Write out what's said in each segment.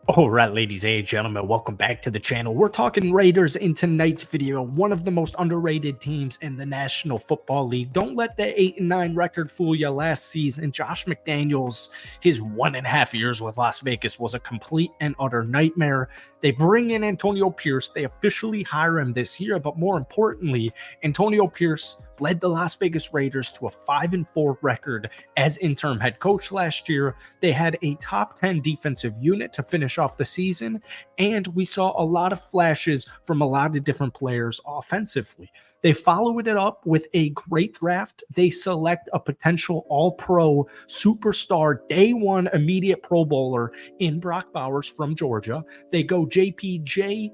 All right, ladies and gentlemen, welcome back to the channel. We're talking Raiders in tonight's video, one of the most underrated teams in the National Football League. Don't let the 8-9 record fool you. Last season, Josh McDaniels, his 1.5 years with Las Vegas was a complete and utter nightmare. They bring in Antonio Pierce. They officially hire him this year, but more importantly, Antonio Pierce led the Las Vegas Raiders to a 5-4 record as interim head coach last year. They had a top 10 defensive unit to finish off the season, and we saw a lot of flashes from a lot of different players offensively. They followed it up with a great draft. They select a potential all-pro superstar, day one immediate Pro Bowler in Brock Bowers from Georgia. They go JPJ.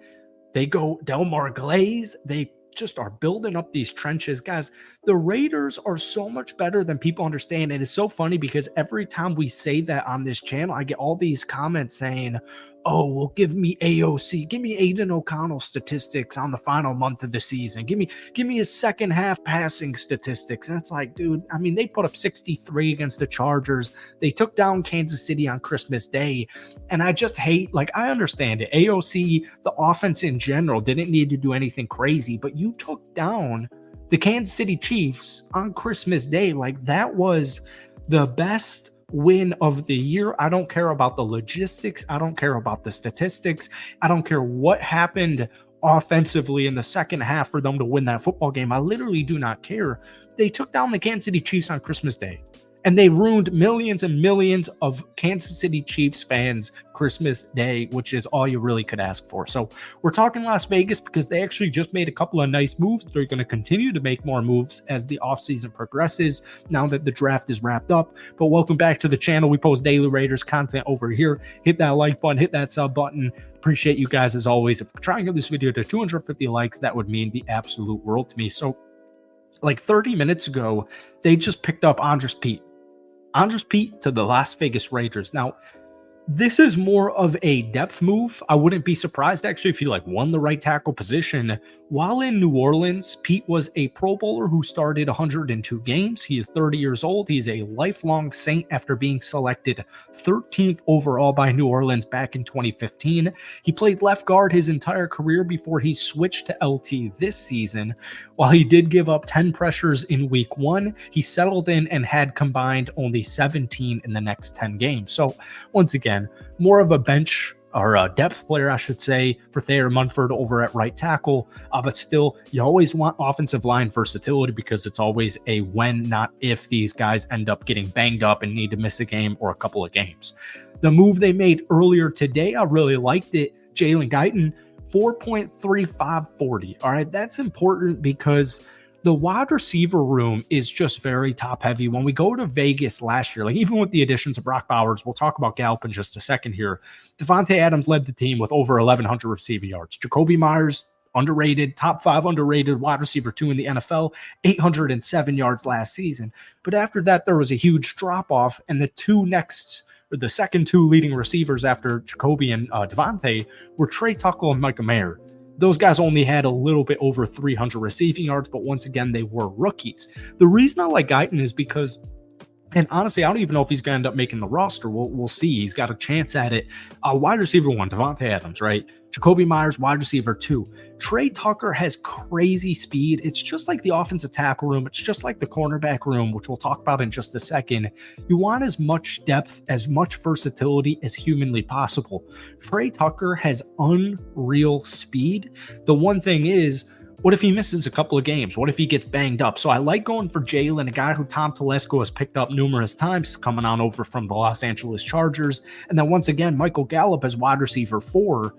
They go Delmar Glaze. They just are building up these trenches. Guys, the Raiders are so much better than people understand. And it's so funny because every time we say that on this channel, I get all these comments saying, oh, well, give me AOC, give me Aiden O'Connell statistics on the final month of the season. Give me his second half passing statistics. And it's like, dude, I mean, they put up 63 against the Chargers. They took down Kansas City on Christmas Day. And I just hate, like, I understand it. AOC, the offense in general, didn't need to do anything crazy, but you took down the Kansas City Chiefs on Christmas Day. Like, that was the best win of the year. I don't care about the logistics. I don't care about the statistics. I don't care what happened offensively in the second half for them to win that football game. I literally do not care. They took down the Kansas City Chiefs on Christmas Day, and they ruined millions and millions of Kansas City Chiefs fans' Christmas Day, which is all you really could ask for. So we're talking Las Vegas because they actually just made a couple of nice moves. They're going to continue to make more moves as the offseason progresses now that the draft is wrapped up. But welcome back to the channel. We post daily Raiders content over here. Hit that like button, hit that sub button. Appreciate you guys as always. If we're trying to get this video to 250 likes, that would mean the absolute world to me. So like 30 minutes ago, they just picked up Andres Pete to the Las Vegas Raiders. Now, this is more of a depth move. I wouldn't be surprised, actually, if he won the right tackle position. While in New Orleans, Pete was a Pro Bowler who started 102 games. He is 30 years old. He's a lifelong Saint after being selected 13th overall by New Orleans back in 2015. He played left guard his entire career before he switched to LT this season. While he did give up 10 pressures in week 1, he settled in and had combined only 17 in the next 10 games. So once again, more of a bench or a depth player, I should say, for Thayer Munford over at right tackle. But still, you always want offensive line versatility because it's always a when, not if these guys end up getting banged up and need to miss a game or a couple of games. The move they made earlier today, I really liked it. Jalen Guyton, 4.3540. All right, that's important because the wide receiver room is just very top heavy. When we go to Vegas last year, like even with the additions of Brock Bowers, we'll talk about Gallup in just a second here. Devontae Adams led the team with over 1,100 receiving yards. Jacoby Myers, underrated, top 5 underrated wide receiver 2 in the NFL, 807 yards last season. But after that, there was a huge drop off, and the second 2 leading receivers after Jacoby and Devontae were Trey Tucker and Micah Mayer. Those guys only had a little bit over 300 receiving yards, but once again, they were rookies. The reason I like Guyton is because, and honestly, I don't even know if he's going to end up making the roster. We'll see. He's got a chance at it. Wide receiver 1, Devontae Adams, right? Jacoby Myers, wide receiver 2. Trey Tucker has crazy speed. It's just like the offensive tackle room. It's just like the cornerback room, which we'll talk about in just a second. You want as much depth, as much versatility as humanly possible. Trey Tucker has unreal speed. The one thing is, what if he misses a couple of games? What if he gets banged up? So I like going for Jalen, a guy who Tom Telesco has picked up numerous times, coming on over from the Los Angeles Chargers. And then once again, Michael Gallup as wide receiver 4.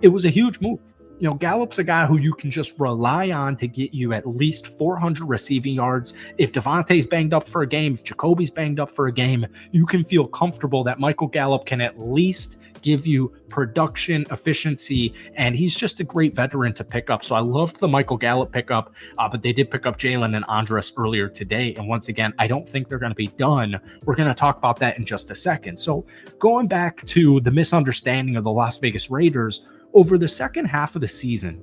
It was a huge move. You know, Gallup's a guy who you can just rely on to get you at least 400 receiving yards. If Devontae's banged up for a game, if Jacoby's banged up for a game, you can feel comfortable that Michael Gallup can at least give you production efficiency, and he's just a great veteran to pick up. So I loved the Michael Gallup pickup, but they did pick up Jalen and Andres earlier today. And once again, I don't think they're going to be done. We're going to talk about that in just a second. So going back to the misunderstanding of the Las Vegas Raiders, over the second half of the season,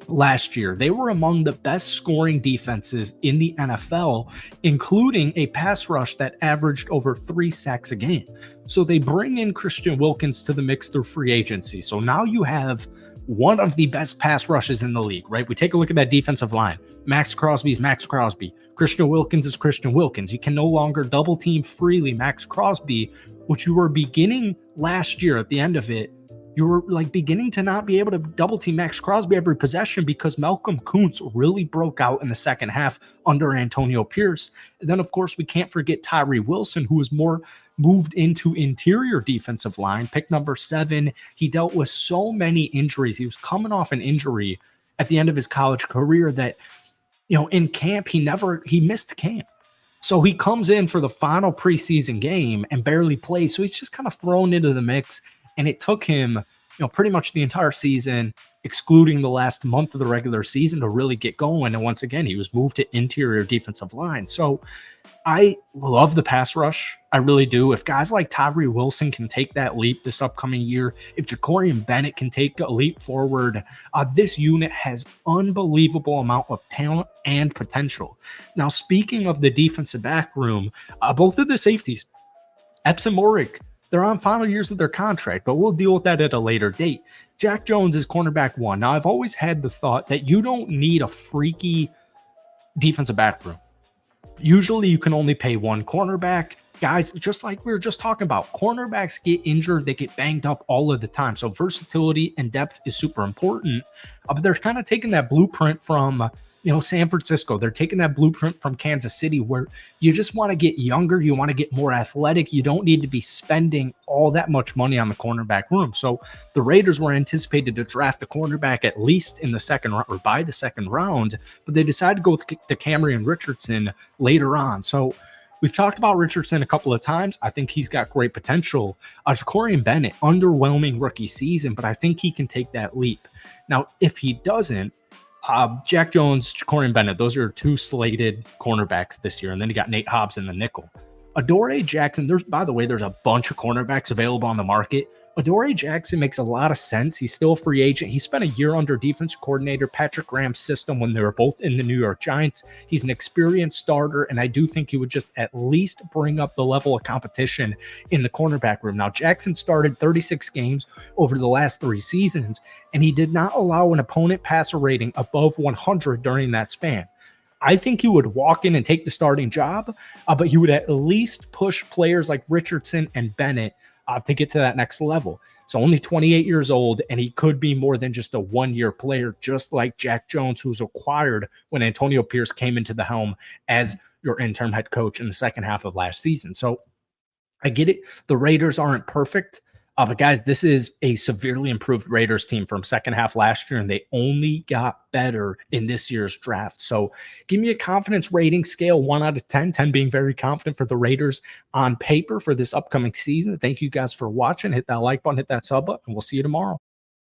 last year. They were among the best scoring defenses in the NFL, including a pass rush that averaged over 3 sacks a game. So they bring in Christian Wilkins to the mix through free agency. So now you have one of the best pass rushes in the league, right? We take a look at that defensive line. Max Crosby's Max Crosby. Christian Wilkins is Christian Wilkins. You can no longer double team freely Max Crosby, which you were beginning last year at the end of it. You were like beginning to not be able to double team Max Crosby every possession because Malcolm Kuntz really broke out in the second half under Antonio Pierce. And then, of course, we can't forget Tyree Wilson, who was more moved into interior defensive line, pick number 7. He dealt with so many injuries. He was coming off an injury at the end of his college career that, in camp, he missed camp. So he comes in for the final preseason game and barely plays. So he's just kind of thrown into the mix. And it took him, pretty much the entire season, excluding the last month of the regular season, to really get going. And once again, he was moved to interior defensive line. So I love the pass rush. I really do. If guys like Tyree Wilson can take that leap this upcoming year, if Jacorian Bennett can take a leap forward, this unit has unbelievable amount of talent and potential. Now, speaking of the defensive back room, both of the safeties, Epps and Morick, they're on final years of their contract, but we'll deal with that at a later date. Jack Jones is cornerback 1. Now, I've always had the thought that you don't need a freaky defensive back room. Usually, you can only pay one cornerback. Guys, just like we were just talking about, cornerbacks get injured, they get banged up all of the time. So versatility and depth is super important. But they're kind of taking that blueprint from San Francisco. They're taking that blueprint from Kansas City, where you just want to get younger. You want to get more athletic. You don't need to be spending all that much money on the cornerback room. So the Raiders were anticipated to draft a cornerback at least in the second round or by the second round, but they decided to go to Cameron Richardson later on. So we've talked about Richardson a couple of times. I think he's got great potential. Jacorian Bennett, underwhelming rookie season, but I think he can take that leap. Now, if he doesn't, Jack Jones, Jacorian Bennett, those are 2 slated cornerbacks this year. And then you got Nate Hobbs in the nickel. Adoree Jackson, there's a bunch of cornerbacks available on the market. Adoree Jackson makes a lot of sense. He's still a free agent. He spent a year under defense coordinator Patrick Graham's system when they were both in the New York Giants. He's an experienced starter, and I do think he would just at least bring up the level of competition in the cornerback room. Now, Jackson started 36 games over the last 3 seasons, and he did not allow an opponent passer rating above 100 during that span. I think he would walk in and take the starting job, but he would at least push players like Richardson and Bennett to get to that next level. So only 28 years old, and he could be more than just a one-year player, just like Jack Jones, who was acquired when Antonio Pierce came into the helm as your interim head coach in the second half of last season. So I get it. The Raiders aren't perfect. But guys, this is a severely improved Raiders team from second half last year, and they only got better in this year's draft. So give me a confidence rating scale, 1 out of 10, 10 being very confident for the Raiders on paper for this upcoming season. Thank you guys for watching. Hit that like button, hit that sub button, and we'll see you tomorrow.